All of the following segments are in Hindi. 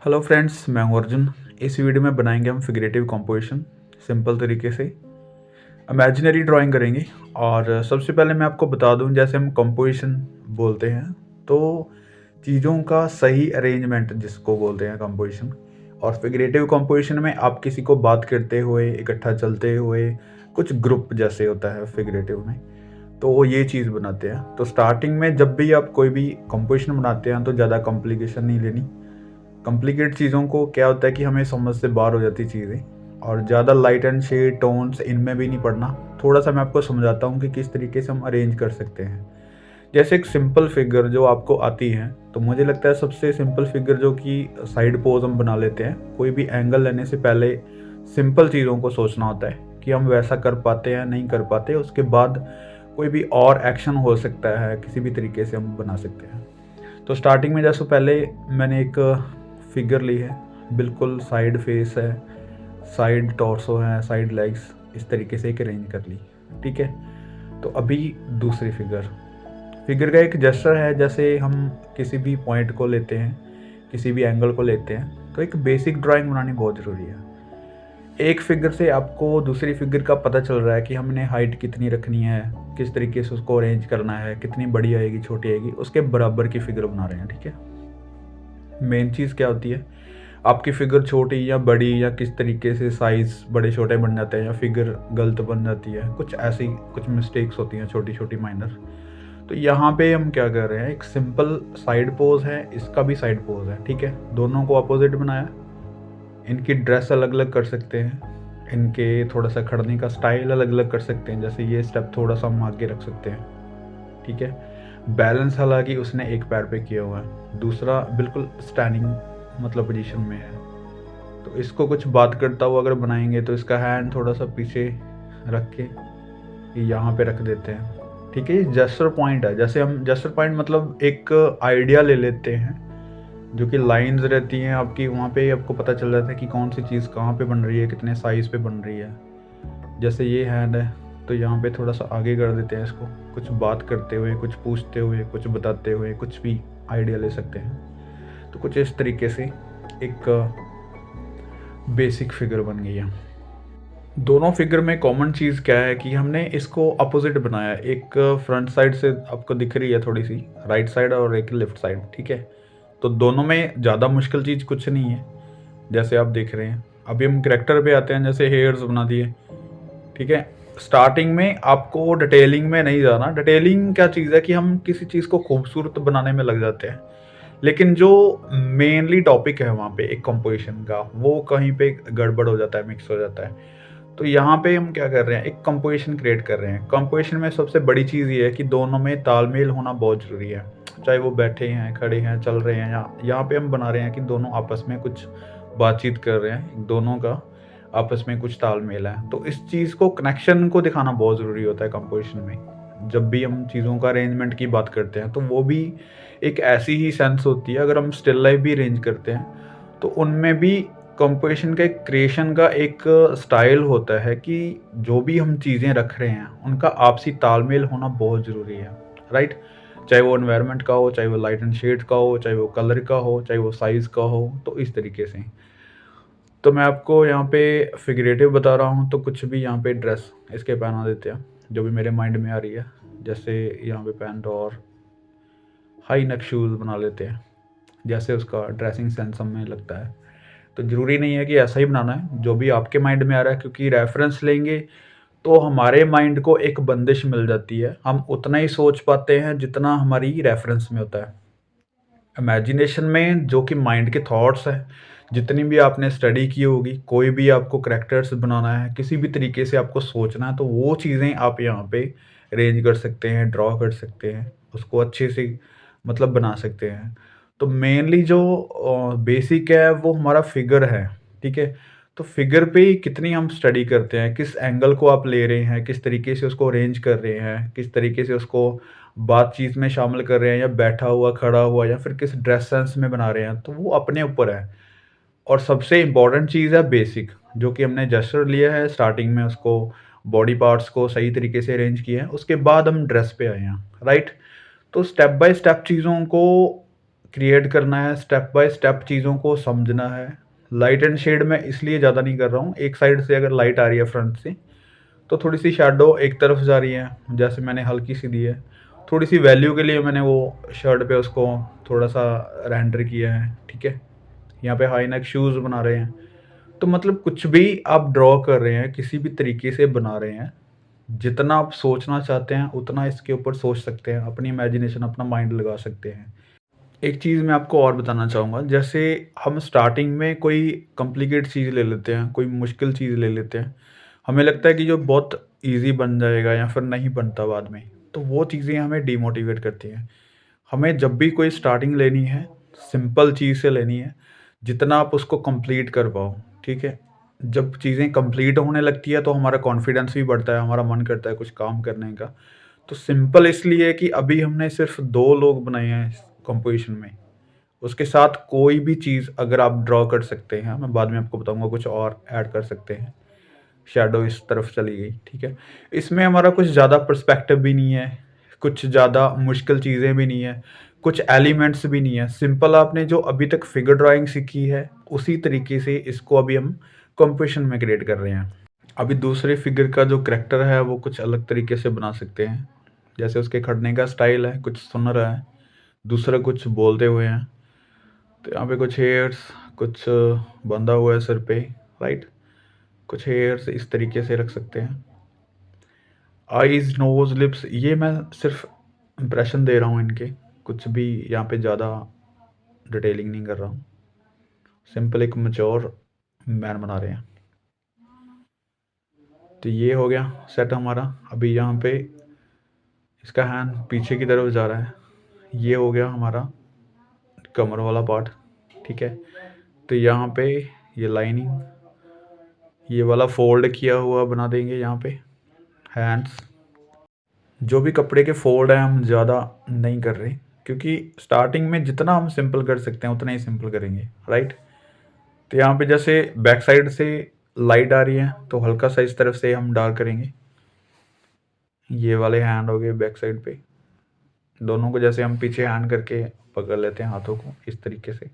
हेलो फ्रेंड्स, मैं हूं अर्जुन। इस वीडियो में बनाएंगे हम फिगरेटिव कंपोजिशन सिंपल तरीके से। इमेजिनरी ड्राइंग करेंगे। और सबसे पहले मैं आपको बता दूं, जैसे हम कंपोजिशन बोलते हैं तो चीज़ों का सही अरेंजमेंट जिसको बोलते हैं कंपोजिशन। और फिगरेटिव कंपोजिशन में आप किसी को बात करते हुए, इकट्ठा चलते हुए, कुछ ग्रुप जैसे होता है फिगरेटिव में, तो वो ये चीज़ बनाते हैं। तो स्टार्टिंग में जब भी आप कोई भी कंपोजिशन बनाते हैं तो ज़्यादा कॉम्प्लिकेशन नहीं लेनी। कॉम्प्लिकेट चीज़ों को क्या होता है कि हमें समझ से बाहर हो जाती चीज़ें, और ज़्यादा लाइट एंड शेड टोन्स इनमें भी नहीं पड़ना। थोड़ा सा मैं आपको समझाता हूँ कि किस तरीके से हम अरेंज कर सकते हैं। जैसे एक सिंपल फिगर जो आपको आती है, तो मुझे लगता है सबसे सिंपल फिगर जो कि साइड पोज हम बना लेते हैं। कोई भी एंगल लेने से पहले सिंपल चीज़ों को सोचना होता है कि हम वैसा कर पाते हैं नहीं कर पाते, उसके बाद कोई भी और एक्शन हो सकता है, किसी भी तरीके से हम बना सकते हैं। तो स्टार्टिंग में जैसे पहले मैंने एक फिगर ली है, बिल्कुल साइड फेस है, साइड टॉर्सो है, साइड लेग्स, इस तरीके से एक अरेंज कर ली। ठीक है। तो अभी दूसरी फिगर, फिगर का एक जेस्चर है। जैसे हम किसी भी पॉइंट को लेते हैं, किसी भी एंगल को लेते हैं, तो एक बेसिक ड्राइंग बनानी बहुत ज़रूरी है। एक फिगर से आपको दूसरी फिगर का पता चल रहा है कि हमने हाइट कितनी रखनी है, किस तरीके से उसको अरेंज करना है, कितनी बड़ी आएगी छोटी आएगी, उसके बराबर की फिगर बना रहे हैं। ठीक है। मेन चीज़ क्या होती है, आपकी फिगर छोटी या बड़ी या किस तरीके से साइज़ बड़े छोटे बन जाते हैं या फिगर गलत बन जाती है, कुछ ऐसी कुछ मिस्टेक्स होती हैं छोटी छोटी माइनर। तो यहाँ पे हम क्या कर रहे हैं, एक सिंपल साइड पोज है, इसका भी साइड पोज है। ठीक है। दोनों को अपोजिट बनाया। इनकी ड्रेस अलग अलग कर सकते हैं, इनके थोड़ा सा खड़ने का स्टाइल अलग अलग कर सकते हैं। जैसे ये स्टेप थोड़ा सा हम आगे रख सकते हैं। ठीक है। बैलेंस हालांकि उसने एक पैर पे किया हुआ है, दूसरा बिल्कुल स्टैंडिंग मतलब पोजीशन में है। तो इसको कुछ बात करता हुआ अगर बनाएंगे तो इसका हैंड थोड़ा सा पीछे रख के यहाँ पे रख देते हैं। ठीक है। ये जेस्चर पॉइंट है। जैसे हम जेस्चर पॉइंट मतलब एक आइडिया ले लेते हैं, जो कि लाइंस रहती हैं आपकी, वहाँ पे आपको पता चल जाता है कि कौन सी चीज़ कहाँ पे बन रही है, कितने साइज़ पे बन रही है। जैसे ये हैंड है, तो यहाँ पे थोड़ा सा आगे कर देते हैं इसको, कुछ बात करते हुए, कुछ पूछते हुए, कुछ बताते हुए, कुछ भी आइडिया ले सकते हैं। तो कुछ इस तरीके से एक बेसिक फिगर बन गई है। दोनों फिगर में कॉमन चीज़ क्या है कि हमने इसको अपोजिट बनाया। एक फ्रंट साइड से आपको दिख रही है थोड़ी सी, राइट साइड, और एक लेफ्ट साइड। ठीक है। तो दोनों में ज़्यादा मुश्किल चीज़ कुछ नहीं है, जैसे आप देख रहे हैं। अभी हम करेक्टर पे आते हैं, जैसे हेयर्स बना दिए। ठीक है। स्टार्टिंग में आपको डिटेलिंग में नहीं जाना। डिटेलिंग क्या चीज़ है कि हम किसी चीज़ को खूबसूरत बनाने में लग जाते हैं, लेकिन जो मेनली टॉपिक है वहाँ पे एक कंपोजिशन का, वो कहीं पे गड़बड़ हो जाता है, मिक्स हो जाता है। तो यहाँ पे हम क्या कर रहे हैं, एक कंपोजिशन क्रिएट कर रहे हैं। कंपोजिशन में सबसे बड़ी चीज़ ये है कि दोनों में तालमेल होना बहुत ज़रूरी है। चाहे वो बैठे हैं, खड़े हैं, चल रहे हैं, या यहाँ पे हम बना रहे हैं कि दोनों आपस में कुछ बातचीत कर रहे हैं, दोनों का आपस में कुछ तालमेल है। तो इस चीज़ को, कनेक्शन को दिखाना बहुत ज़रूरी होता है कंपोजिशन में। जब भी हम चीज़ों का अरेंजमेंट की बात करते हैं तो वो भी एक ऐसी ही सेंस होती है। अगर हम स्टिल लाइफ भी अरेंज करते हैं तो उनमें भी कंपोजिशन का, एक क्रिएशन का एक स्टाइल होता है कि जो भी हम चीज़ें रख रहे हैं उनका आपसी तालमेल होना बहुत ज़रूरी है। राइट। चाहे वो एनवायरनमेंट का हो, चाहे वो लाइट एंड शेड का हो, चाहे वो कलर का हो, चाहे वो साइज़ का हो, तो इस तरीके से। तो मैं आपको यहाँ पे फिगरेटिव बता रहा हूँ, तो कुछ भी यहाँ पे ड्रेस इसके पहना देते हैं जो भी मेरे माइंड में आ रही है। जैसे यहाँ पे पैंट और हाई नेक शूज़ बना लेते हैं, जैसे उसका ड्रेसिंग सेंस हमें लगता है। तो ज़रूरी नहीं है कि ऐसा ही बनाना है, जो भी आपके माइंड में आ रहा है, क्योंकि रेफरेंस लेंगे तो हमारे माइंड को एक बंदिश मिल जाती है। हम उतना ही सोच पाते हैं जितना हमारी रेफरेंस में होता है। इमेजिनेशन में जो कि माइंड के थॉट्स हैं, जितनी भी आपने स्टडी की होगी, कोई भी आपको करैक्टर्स बनाना है, किसी भी तरीके से आपको सोचना है, तो वो चीज़ें आप यहाँ पे अरेंज कर सकते हैं, ड्रॉ कर सकते हैं, उसको अच्छे से मतलब बना सकते हैं। तो मेनली जो बेसिक है वो हमारा फिगर है। ठीक है। तो फिगर पे ही कितनी हम स्टडी करते हैं, किस एंगल को आप ले रहे हैं, किस तरीके से उसको अरेंज कर रहे हैं, किस तरीके से उसको बातचीत में शामिल कर रहे हैं, या बैठा हुआ, खड़ा हुआ, या फिर किस ड्रेस सेंस में बना रहे हैं, तो वो अपने ऊपर है। और सबसे इम्पोर्टेंट चीज़ है बेसिक, जो कि हमने जेस्चर लिया है स्टार्टिंग में, उसको बॉडी पार्ट्स को सही तरीके से अरेंज किया है, उसके बाद हम ड्रेस पे आए हैं। राइट। तो स्टेप बाय स्टेप चीज़ों को क्रिएट करना है, स्टेप बाय स्टेप चीज़ों को समझना है। लाइट एंड शेड मैं इसलिए ज़्यादा नहीं कर रहा हूँ, एक साइड से अगर लाइट आ रही है फ्रंट से, तो थोड़ी-सी शैडो एक तरफ जा रही है, जैसे मैंने हल्की-सी दी है। थोड़ी-सी वैल्यू के लिए मैंने वो शर्ट पे उसको थोड़ा-सा रेंडर किया है, ठीक है? यहाँ पे हाई नेक शूज़ बना रहे हैं। तो मतलब कुछ भी आप ड्रॉ कर रहे हैं, किसी भी तरीके से बना रहे हैं, जितना आप सोचना चाहते हैं, उतना इसके ऊपर सोच सकते हैं, अपनी इमेजिनेशन, अपना माइंड लगा सकते हैं। एक चीज़ मैं आपको और बताना चाहूँगा, जैसे हम स्टार्टिंग में कोई कॉम्प्लिकेट चीज़ ले लेते हैं, कोई मुश्किल चीज़ ले लेते हैं। हमें लगता है कि जो बहुत ईज़ी बन जाएगा या फिर नहीं बनता बाद में, तो वो चीज़ें हमें डिमोटिवेट करती हैं। हमें जब भी कोई स्टार्टिंग लेनी है, सिंपल चीज़ से लेनी है, जितना आप उसको कंप्लीट कर पाओ, ठीक है? जब चीज़ें कंप्लीट होने लगती है तो हमारा कॉन्फिडेंस भी बढ़ता है, हमारा मन करता है कुछ काम करने का। तो सिंपल इसलिए है कि अभी हमने सिर्फ़ 2 लोग बनाए हैं इस कंपोज़िशन में। उसके साथ कोई भी चीज़ अगर आप ड्रॉ कर सकते हैं, मैं बाद में आपको बताऊँगा कुछ और ऐड कर सकते हैं। शैडो इस तरफ चली गई, ठीक है? इसमें हमारा कुछ ज़्यादा पर्सपेक्टिव भी नहीं है, कुछ ज़्यादा मुश्किल चीज़ें भी नहीं है, कुछ एलिमेंट्स भी नहीं है। सिंपल आपने जो अभी तक फिगर ड्राइंग सीखी है, उसी तरीके से इसको अभी हम कंपोज़िशन में क्रिएट कर रहे हैं। अभी दूसरे फिगर का जो करैक्टर है, वो कुछ अलग तरीके से बना सकते हैं। जैसे उसके खड़ने का स्टाइल है, कुछ सुन रहा है, दूसरा कुछ बोलते हुए हैं। तो यहाँ पे कुछ हेयर्स, कुछ बंधा हुआ है सिर पे, राइट? कुछ हेयर्स इस तरीके से रख सकते हैं। आईज़, नोज़, लिप्स, ये मैं सिर्फ़ इम्प्रेशन दे रहा हूँ इनके, कुछ भी यहाँ पे ज़्यादा डिटेलिंग नहीं कर रहा हूँ। सिंपल एक मैच्योर मैन बना रहे हैं। तो ये हो गया सेट हमारा। अभी यहाँ पे इसका हैंड पीछे की तरफ जा रहा है। ये हो गया हमारा कमर वाला पार्ट, ठीक है? तो यहाँ पे ये लाइनिंग, ये वाला फ़ोल्ड किया हुआ बना देंगे यहाँ पे, हैंड्स। जो भी कपड़े के फ़ोल्ड हैं हम ज़्यादा नहीं कर रहे, क्योंकि स्टार्टिंग में जितना हम सिंपल कर सकते हैं उतना ही सिंपल करेंगे, राइट? तो यहाँ पे जैसे बैक साइड से लाइट आ रही है तो हल्का सा इस तरफ से हम डार्क करेंगे। ये वाले हैंड हो गए बैक साइड पे, दोनों को जैसे हम पीछे हैंड करके पकड़ लेते हैं हाथों को इस तरीके से,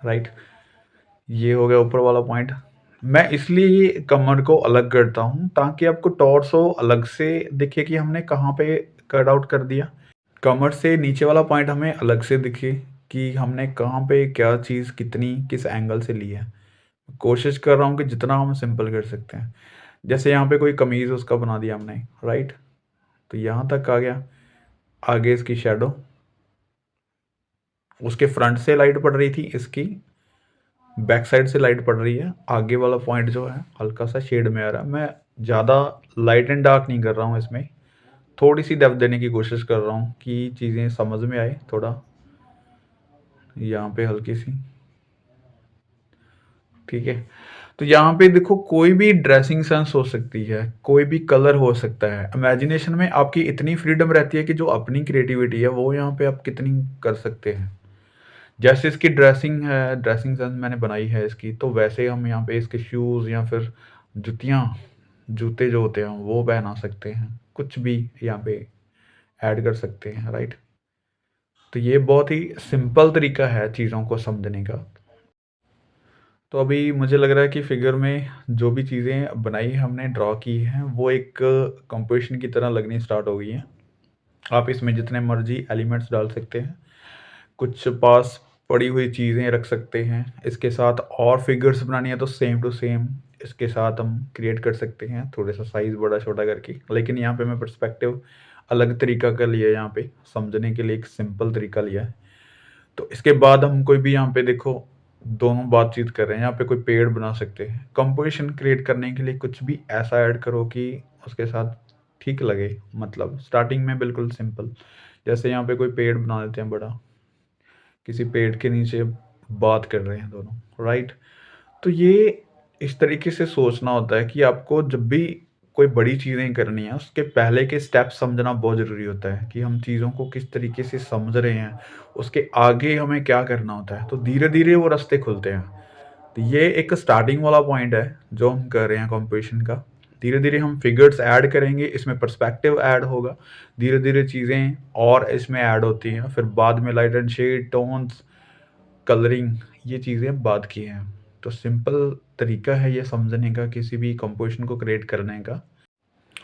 राइट? ये हो गया ऊपर वाला पॉइंट। मैं इसलिए ये कमर को अलग करता हूँ ताकि आपको टॉर्सो अलग से दिखे कि हमने कहाँ पे कट आउट कर दिया। कमर से नीचे वाला पॉइंट हमें अलग से दिखे कि हमने कहाँ पे क्या चीज़ कितनी किस एंगल से ली है। कोशिश कर रहा हूँ कि जितना हम सिंपल कर सकते हैं। जैसे यहाँ पे कोई कमीज़ उसका बना दिया हमने, राइट? तो यहाँ तक आ गया। आगे इसकी शैडो, उसके फ्रंट से लाइट पड़ रही थी, इसकी बैक साइड से लाइट पड़ रही है। आगे वाला पॉइंट जो है हल्का सा शेड में आ रहा है। मैं ज़्यादा लाइट एंड डार्क नहीं कर रहा हूँ इसमें, थोड़ी सी डेप्थ देने की कोशिश कर रहा हूँ कि चीज़ें समझ में आए थोड़ा। यहाँ पे हल्की सी, ठीक है? तो यहाँ पे देखो कोई भी ड्रेसिंग सेंस हो सकती है, कोई भी कलर हो सकता है। इमेजिनेशन में आपकी इतनी फ्रीडम रहती है कि जो अपनी क्रिएटिविटी है वो यहाँ पे आप कितनी कर सकते हैं। जैसे इसकी ड्रेसिंग है, ड्रेसिंग सेंस मैंने बनाई है इसकी, तो वैसे हम यहाँ पे इसके शूज़ या फिर जुतियाँ, जूते जो होते हैं वो पहना सकते हैं। कुछ भी यहाँ पे ऐड कर सकते हैं, राइट? तो ये बहुत ही सिंपल तरीका है चीज़ों को समझने का। तो अभी मुझे लग रहा है कि फिगर में जो भी चीज़ें बनाई हमने ड्रॉ की हैं वो एक कंपोजिशन की तरह लगनी स्टार्ट हो गई हैं। आप इसमें जितने मर्जी एलिमेंट्स डाल सकते हैं, कुछ पास पड़ी हुई चीज़ें रख सकते हैं। इसके साथ और फिगर्स बनानी है तो सेम टू सेम इसके साथ हम क्रिएट कर सकते हैं, थोड़ा सा साइज़ बड़ा छोटा करके। लेकिन यहाँ पे मैं पर्सपेक्टिव अलग तरीका का लिया है, यहाँ पे समझने के लिए एक सिंपल तरीका लिया है। तो इसके बाद हम कोई भी यहाँ पे देखो दोनों बातचीत कर रहे हैं, यहाँ पे कोई पेड़ बना सकते हैं। कंपोजिशन क्रिएट करने के लिए कुछ भी ऐसा ऐड करो कि उसके साथ ठीक लगे, मतलब स्टार्टिंग में बिल्कुल सिंपल। जैसे यहाँ पे कोई पेड़ बना लेते हैं बड़ा, किसी पेड़ के नीचे बात कर रहे हैं दोनों, राइट? तो ये इस तरीके से सोचना होता है कि आपको जब भी कोई बड़ी चीज़ें करनी है, उसके पहले के स्टेप समझना बहुत ज़रूरी होता है कि हम चीज़ों को किस तरीके से समझ रहे हैं, उसके आगे हमें क्या करना होता है। तो धीरे-धीरे वो रास्ते खुलते हैं। तो ये एक स्टार्टिंग वाला पॉइंट है, जो हम कर रहे हैं कंपोज़िशन का। धीरे-धीरे हम फिगर्स ऐड करेंगे, इसमें पर्सपेक्टिव ऐड होगा, धीरे-धीरे चीज़ें और इसमें ऐड होती हैं, फिर बाद में light and shade, tones, colouring ये चीज़ें बाद की हैं। तो सिंपल तरीका है ये समझने का किसी भी कंपोज़िशन को क्रिएट करने का।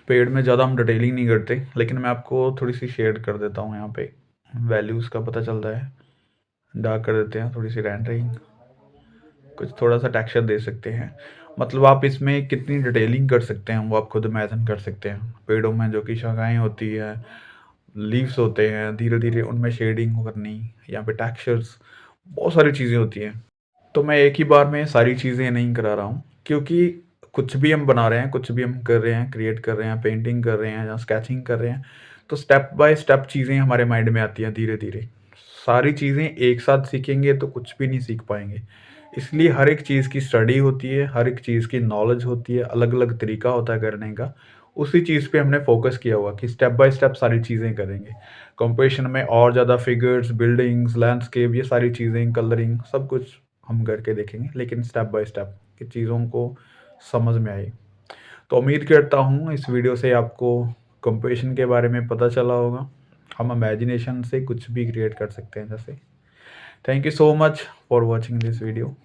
पेड़ में ज़्यादा हम डिटेलिंग नहीं करते, लेकिन मैं आपको थोड़ी-सी शेड कर देता हूँ यहाँ पे, वैल्यूज़ का पता चलता है। डार्क कर देते हैं, थोड़ी-सी रेंडरिंग, कुछ थोड़ा-सा टेक्सचर दे सकते हैं। मतलब आप इसमें कितनी डिटेलिंग कर सकते हैं, वो आप खुद इमेजिन कर सकते हैं। पेड़ों में जो कि शाखाएँ होती है, लीव्स होते हैं, धीरे-धीरे उनमें शेडिंग करनी, यहाँ पे टेक्सचर्स, बहुत सारी चीज़ें होती हैं। तो मैं एक ही बार में सारी चीज़ें नहीं करा रहा हूँ, क्योंकि कुछ भी हम बना रहे हैं, कुछ भी हम कर रहे हैं, क्रिएट कर रहे हैं, पेंटिंग कर रहे हैं या स्केचिंग कर रहे हैं, तो स्टेप बाय स्टेप चीज़ें हमारे माइंड में आती हैं धीरे-धीरे। सारी चीज़ें एक साथ सीखेंगे तो कुछ भी नहीं सीख पाएँगे। इसलिए हर एक चीज़ की स्टडी होती है, हर एक चीज़ की नॉलेज होती है, अलग-अलग तरीका होता है करने का। उसी चीज़ पे हमने फ़ोकस किया हुआ कि स्टेप बाय स्टेप सारी चीज़ें करेंगे। कंपोज़िशन में और ज़्यादा फिगर्स, बिल्डिंग्स, लैंडस्केप ये सारी चीज़ें, कलरिंग सब कुछ हम करके देखेंगे, लेकिन स्टेप बाय स्टेप कि चीज़ों को समझ में आए। तो उम्मीद करता हूँ इस वीडियो से आपको कंपोज़िशन के बारे में पता चला होगा। हम इमेजिनेशन से कुछ भी क्रिएट कर सकते हैं जैसे। Thank you so much for watching this video.